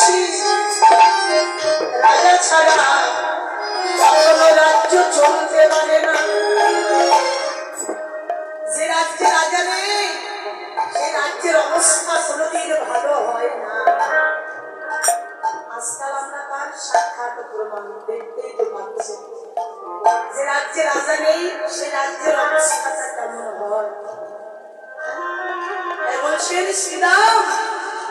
জেনেছি রাজা ছাড়া কখনো রাজ্য চলতে পারে না। যে রাজ্যে রাজা নেই সে রাজ্যের অবস্থা কোনোদিন ভালো হয় না। আজকাল আমরা তার সাক্ষাৎ প্রমাণ দেখতেই তো পাচ্ছি। যে রাজ্যে রাজা নেই সে রাজ্যের অবস্থাটা কেমন হয়। বলছেন শ্রীরাম,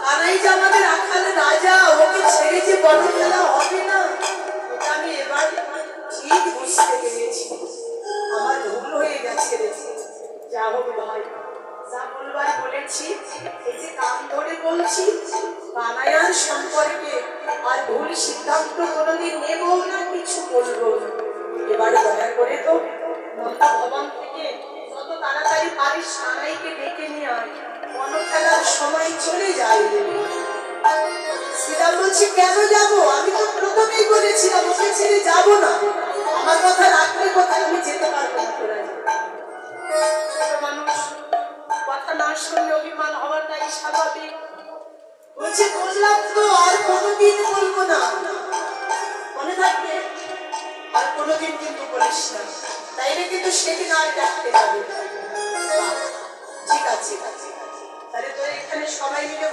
কানাই যে আমাদের আখানে রাজা, ওকে ছেড়ে যে বড় খেলা হবে না, এটা আমি এবার ঠিক বুঝতে পেরেছি। আমার ভুল হয়ে গেছে রে। যা হোক ভাই, যা বলবার বলেছি, এই যে কান ধরে বলছি, কানাইয়ার সম্পর্কে আর ভুল সিদ্ধান্ত কোনোদিন নেব না, কিছু বলবো না। এবার দয়া করে তো নন্দা ভবন থেকে যত তাড়াতাড়ি পারিস কানাইকে ডেকে নিয়ে আয়, বন খেলার সময় চলে যায়। শ্রীরাম বলছি, কেন যাবো? আমি তো প্রথমেই বলেছিলাম ওকে ছেড়ে যাবো না। আমার কথা রাখলে কোথায়, আমি যেতে পারবো না। মানুষ কথা না শুনলে অভিমান হওয়াটাই স্বাভাবিক। বলছে, বললাম তো আর কোনোদিন বলবো না, মনে থাকবে। আর কোনোদিন কিন্তু বলিস না, তাইলে কিন্তু সেদিন আর ডাকতে যাবে। ঠিক আছে, তাহলে তোর এখানে সবাই মিলে